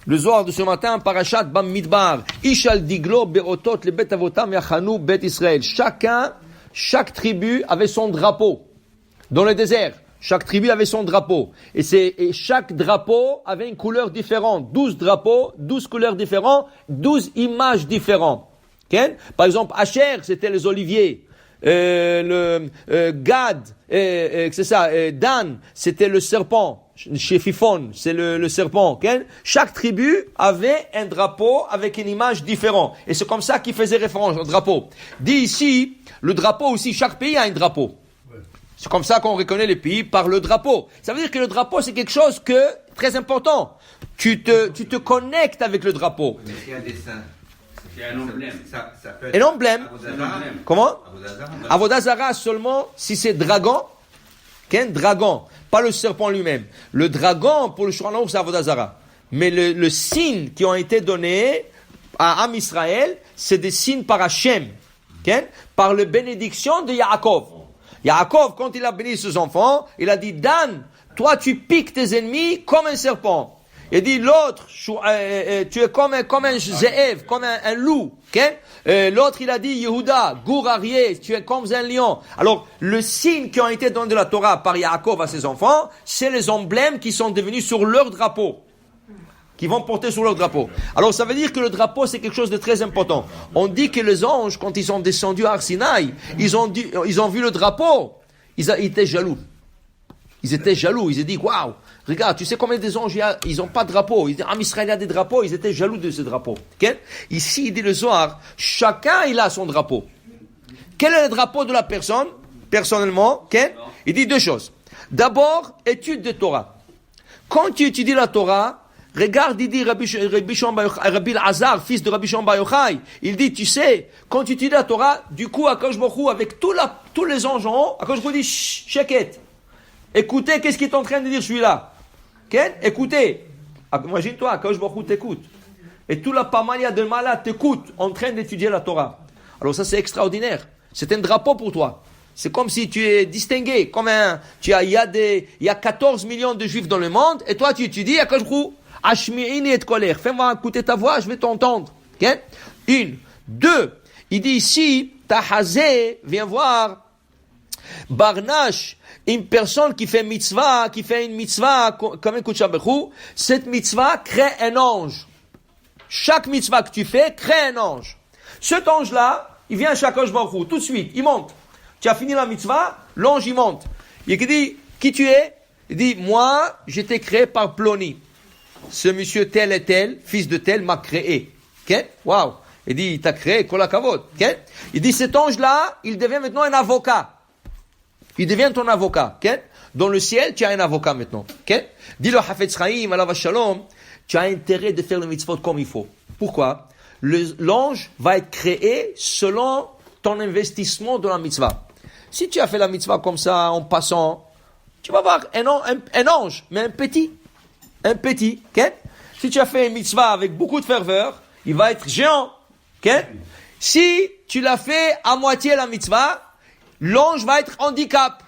Le Zohar de ce matin, Parashat Bamidbar, Ishal Diglo Berotot le Bet Avotam Yachanu Bet Israël. Chaque tribu avait son drapeau dans le désert. Chaque tribu avait son drapeau. Et chaque drapeau avait une couleur différente. 12 drapeaux, 12 couleurs différentes, 12 images différentes. Okay? Par exemple, Asher, c'était les oliviers. Gad, c'est ça, Dan, c'était le serpent. Chez Fifon, c'est le serpent. Okay? Chaque tribu avait un drapeau avec une image différente. Et c'est comme ça qu'il faisait référence au drapeau. Dit ici, le drapeau aussi, chaque pays a un drapeau. C'est comme ça qu'on reconnaît les pays par le drapeau. Ça veut dire que le drapeau, c'est quelque chose très important. Tu te connectes avec le drapeau. Mais c'est un dessin. C'est un emblème. Ça peut être un emblème. Comment? Avodah Zarah seulement si c'est dragon. Quel dragon? Pas le serpent lui-même. Le dragon, pour le Shulchan Aruch, c'est Avodah Zarah. Mais le signe qui ont été donnés à Am Israël, c'est des signes par Hachem. Par la bénédiction de Yaakov. Yaakov, quand il a béni ses enfants, il a dit, Dan, toi tu piques tes ennemis comme un serpent. Il dit, l'autre, tu es comme un zéev, comme un loup. L'autre, il a dit, Yehuda, gourarié, tu es comme un lion. Alors, le signe qui ont été donné de la Torah par Yaakov à ses enfants, c'est les emblèmes qui sont devenus sur leur drapeau. Qui vont porter sur leur drapeau. Alors, ça veut dire que le drapeau, c'est quelque chose de très important. On dit que les anges, quand ils sont descendus à Arsinaï, ils ont vu le drapeau. Ils étaient jaloux. Ils étaient jaloux. Ils ont dit, waouh, regarde, tu sais combien des anges ils n'ont pas de drapeau. Ils disent, Israël a des drapeaux. Ils étaient jaloux de ce drapeau. Okay? Ici, il dit le Zohar, chacun, il a son drapeau. Quel est le drapeau de la personne, personnellement? Okay? Il dit deux choses. D'abord, étude de Torah. Quand tu étudies la Torah, regarde, il dit Rabbi Azar, fils de Rabbi Shimon Bar Yochai, il dit, tu sais, quand tu étudies la Torah, du coup, Akadosh Baruch Hu, avec tous les anges en haut, Akadosh Baruch Hu dit, sheket. Écoutez, qu'est-ce qu'il est en train de dire celui-là? Okay? Écoutez. Imagine-toi, Akadosh Baruch Hu t'écoute. Et tout la pamalia de malade t'écoute en train d'étudier la Torah. Alors ça, c'est extraordinaire. C'est un drapeau pour toi. C'est comme si tu es distingué. Il y a 14 millions de juifs dans le monde, et toi, tu étudies Akadosh Baruch Hu. Ashmi'ini et colère. Fais-moi écouter ta voix, je vais t'entendre. Okay? Une. Deux. Il dit ici, Tahazé, viens voir. Barnash, une personne qui fait une mitzvah comme un Kodesh Baruch Hu, cette mitzvah crée un ange. Chaque mitzvah que tu fais crée un ange. Cet ange-là, il vient chez Akadosh Baruch Hu, tout de suite, il monte. Tu as fini la mitzvah, l'ange il monte. Il dit, qui tu es? Il dit, moi, j'étais créé par Ploni. Ce monsieur tel et tel, fils de tel, m'a créé. Okay? Waouh! Il dit, il t'a créé, kol hakavod. Okay? Il dit, cet ange-là, il devient maintenant un avocat. Il devient ton avocat. Okay? Dans le ciel, tu as un avocat maintenant. Okay? Dis le Hafetz Chaim, alav shalom, tu as intérêt de faire le mitzvot comme il faut. Pourquoi? L'ange va être créé selon ton investissement dans la mitzvah. Si tu as fait la mitzvah comme ça, en passant, tu vas voir un ange, mais un petit. Okay? Si tu as fait une mitzvah avec beaucoup de ferveur, il va être géant. Okay? Si tu l'as fait à moitié la mitzvah, l'ange va être handicap.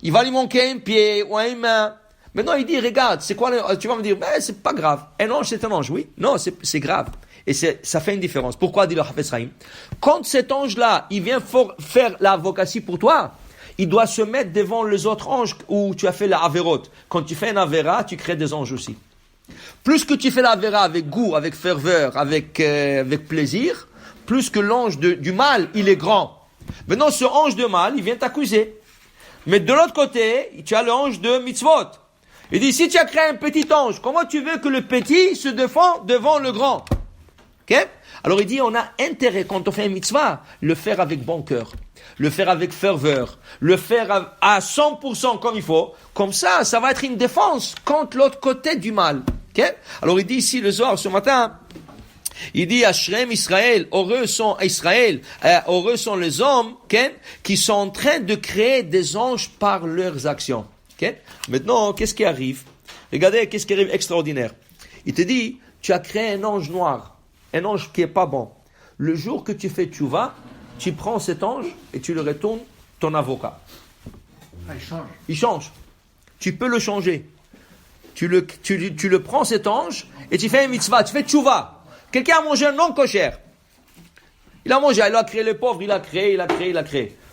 Il va lui manquer un pied ou une main. Maintenant, il dit, regarde, c'est quoi tu vas me dire, c'est pas grave. Un ange, c'est un ange, oui. Non, c'est grave. Et ça fait une différence. Pourquoi, dit le Hafetz Chaim? Quand cet ange-là, il vient faire l'avocatie pour toi, il doit se mettre devant les autres anges où tu as fait la avérote. Quand tu fais une avéra, tu crées des anges aussi. Plus que tu fais la avéra avec goût, avec ferveur, avec plaisir, plus que l'ange du mal, il est grand. Maintenant, ce ange de mal, il vient t'accuser. Mais de l'autre côté, tu as l'ange de mitzvot. Il dit, si tu as créé un petit ange, comment tu veux que le petit se défend devant le grand? Okay? Alors il dit, on a intérêt, quand on fait un mitzvah, le faire avec bon cœur, le faire avec ferveur, le faire à 100% comme il faut. Comme ça va être une défense contre l'autre côté du mal. Okay? Alors il dit ici, le Zohar, ce matin, il dit, Ashrem Israël, heureux sont Israël, heureux sont les hommes, okay, qui sont en train de créer des anges par leurs actions. Okay? Maintenant, qu'est-ce qui arrive? Regardez, qu'est-ce qui arrive extraordinaire. Il te dit, tu as créé un ange noir, un ange qui est pas bon. Le jour que tu fais tchouva, tu prends cet ange et tu le retournes ton avocat. Il change. Il change. Tu peux le changer. tu le prends cet ange et tu fais un mitzvah, tu fais tchouva. Quelqu'un a mangé un non kosher. Il a mangé, il a créé les pauvres, il a créé.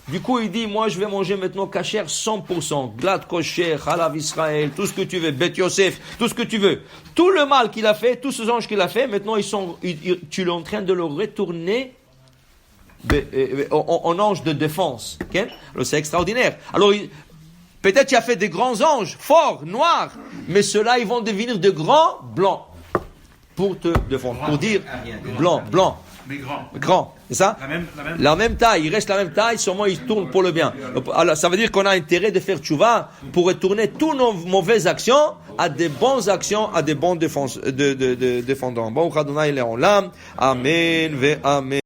Du coup, il dit, moi, je vais manger maintenant kasher 100%, glad kosher, halav Israël, tout ce que tu veux, Bet Yosef, tout ce que tu veux. Tout le mal qu'il a fait, tous ces anges qu'il a fait, maintenant, tu es en train de le retourner en ange de défense. Okay? Alors, c'est extraordinaire. Alors, peut-être tu as fait des grands anges, forts, noirs, mais ceux-là, ils vont devenir de grands blancs pour te défendre. Pour dire blanc. Mais Grand, c'est ça? La même taille, il reste la même taille, sûrement il tourne pour le bien. Alors, ça veut dire qu'on a intérêt de faire tchouva pour retourner toutes nos mauvaises actions à des bonnes actions, à des bons défendants. Bon, Amen, ve Amen.